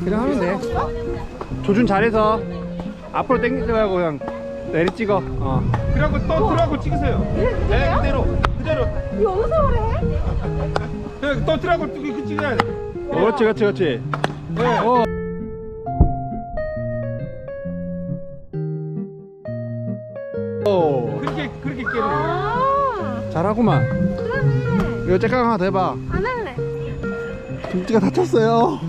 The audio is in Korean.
그냥 하면 돼. 조준 잘해서 앞으로 당기지 말고 그냥 내리 찍어. 그래갖고 또 들어가고 찍으세요. 네, 그대로. 이 어느 세월에 해? 그냥 또 들어가고 찍어야 돼. 그렇지. 네. 오. 그렇게 깨는 거예요. 아, 잘하구만. 그러네. 이거 째깍 하나 더 해봐. 안 할래. 김치가 다쳤어요.